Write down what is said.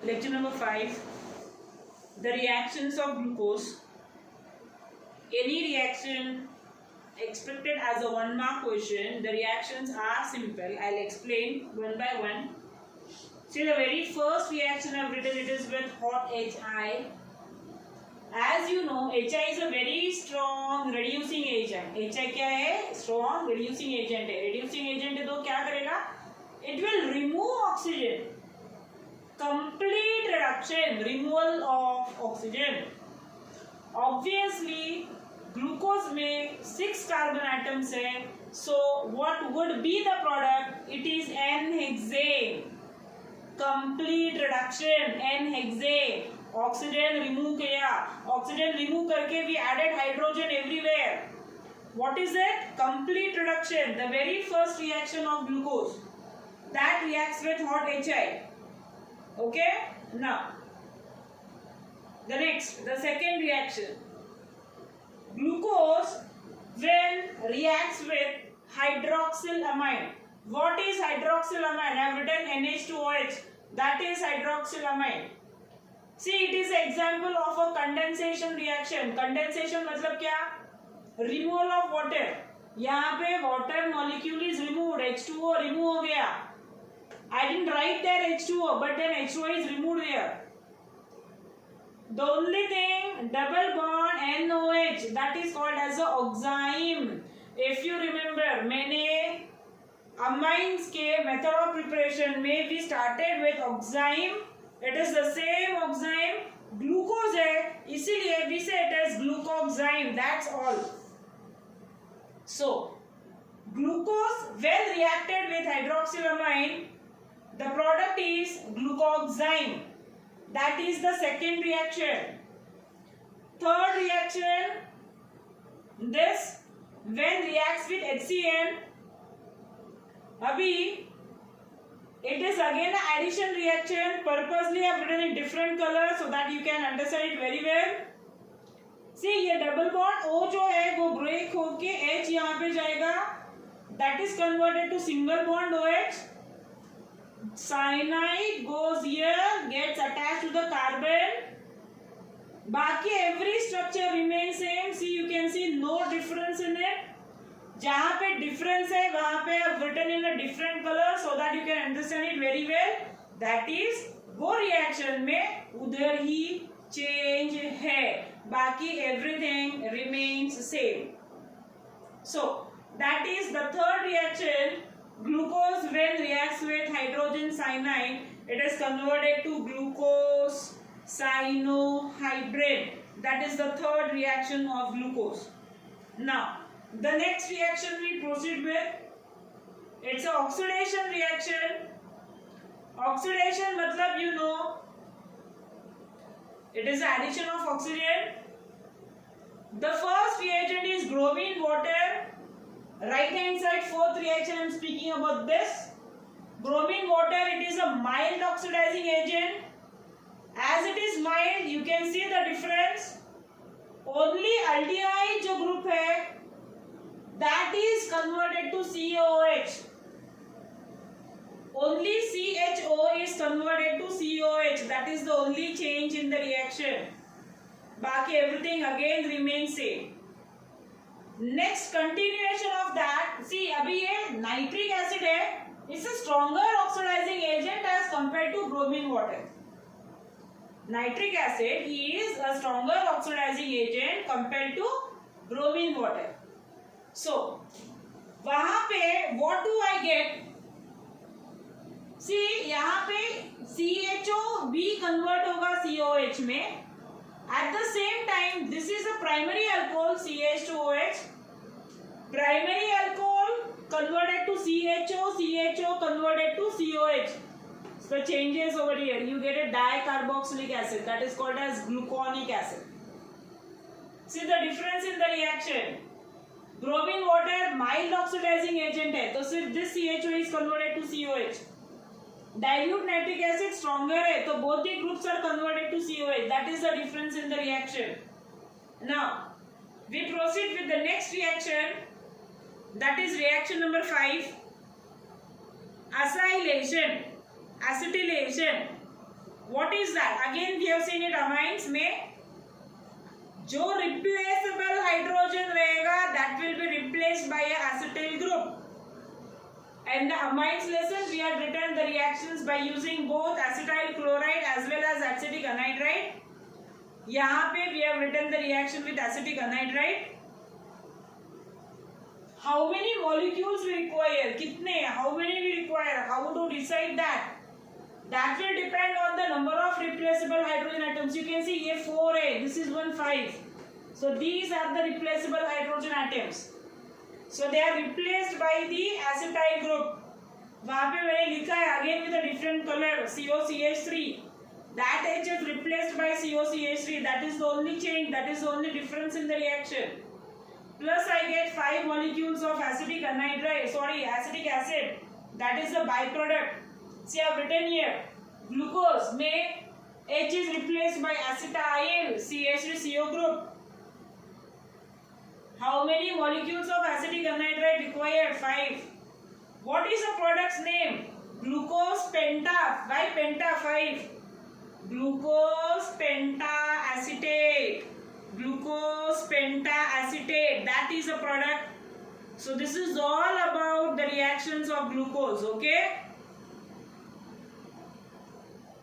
Lecture number 5. The reactions of glucose. Any reaction expected as a 1-mark question, the reactions are simple. I'll explain one by one. See, the very first reaction I've written, it is with hot HI. As you know, HI is a very strong reducing agent. HI क्या है? Strong reducing agent है. Reducing agent है तो क्या करेगा? It will remove oxygen. Complete reduction, removal of oxygen. Obviously, glucose में 6 carbon atoms है. So, what would be the product? It is N-hexane. Complete reduction, N-hexane. Oxygen remove किया. Oxygen remove करके we added hydrogen everywhere. What is it? Complete reduction. The very first reaction of glucose that reacts with hot HI. Okay? Now, the second reaction. Glucose when reacts with hydroxylamine. What is hydroxylamine? I have written NH2OH. That is hydroxylamine. See, it is an example of a condensation reaction. Condensation मतलब क्या? Removal of water. यहाँ पे water molecule is removed. H2O remove हो गया. I didn't write there H2O, but then H2O is removed there. The only thing, double bond NOH, that is called as a oxime. If you remember, मैंने amines के method of preparation में we started with oxime. It is the same oxime. Glucose है, इसीलिए we say it as glucoxime. That's all. So, glucose when reacted with hydroxylamine, the product is glucoxime. That is the second reaction. Third reaction, this when reacts with HCN, अभी it is again an addition reaction. Purposely I have written in different color so that you can understand it very well. See, ये double bond O जो है वो break होके H यहाँ पे जाएगा. That is converted to single bond OH. Cyanide goes here, gets attached to the carbon. बाकी every structure remains same. See, you can see no difference in it. जहाँ पे difference है वहाँ पे I've written in a different color so that you can understand it very well. That is वो reaction में उधर ही change है. बाकी everything remains same. So that is the third reaction. Glucose when reacts with hydrogen cyanide, it is converted to glucose cyanohydride. That is the third reaction of glucose. Now, the next reaction we proceed with, it's an oxidation reaction. Oxidation matlab you know, it is addition of oxygen. The first reagent is bromine water. Right hand side, fourth reaction I am speaking about this. Bromine water, it is a mild oxidizing agent. As it is mild, you can see the difference. Only aldehyde जो group है, that is converted to COH. Only CHO is converted to COH. That is the only change in the reaction. बाकी everything again remains same. Next continuation of that, see अभी ये nitric acid है, it's a stronger oxidizing agent as compared to bromine water. Nitric acid is a stronger oxidizing agent compared to bromine water. So वहाँ पे what do I get? See यहाँ पे CHO भी convert होगा COH में. At the same time, this is a primary alcohol CH2OH. Primary alcohol converted to CHO, CHO converted to COH. So changes over here. You get a dicarboxylic acid that is called as gluconic acid. See the difference in the reaction. Bromine water mild oxidizing agent है, तो सिर्फ this CHO is converted to COH. Dilute nitric acid stronger है, तो both the groups are converted to COH. That is the difference in the reaction. Now, we proceed with the next reaction. That is reaction number 5. Acylation. Acetylation. What is that? Again we have seen it amines में जो replaceable hydrogen रहेगा that will be replaced by a acetyl group. And the amines lesson we have written the reactions by using both acetyl chloride as well as acetic anhydride. यहाँ पे we have written the reaction with acetic anhydride. How many molecules we require? कितने? How many we require? How to decide that? That will depend on the number of replaceable hydrogen atoms. You can see ये 4 है. This is 1 5. So these are the replaceable hydrogen atoms. So they are replaced by the acetyl group. वहाँ पे मैंने लिखा है again with a different color COCH3. That H is replaced by COCH3. That is the only change. That is the only difference in the reaction. Plus I get 5 molecules of acetic anhydride. Sorry, acetic acid. That is the byproduct. See, I have written here. Glucose में H is replaced by acetyl CH3CO group. How many molecules of acetic anhydride required? 5. What is the product's name? Glucose penta. Why penta 5? Glucose pentaacetate. Glucose pentaacetate. That is a product. So this is all about the reactions of glucose. Okay.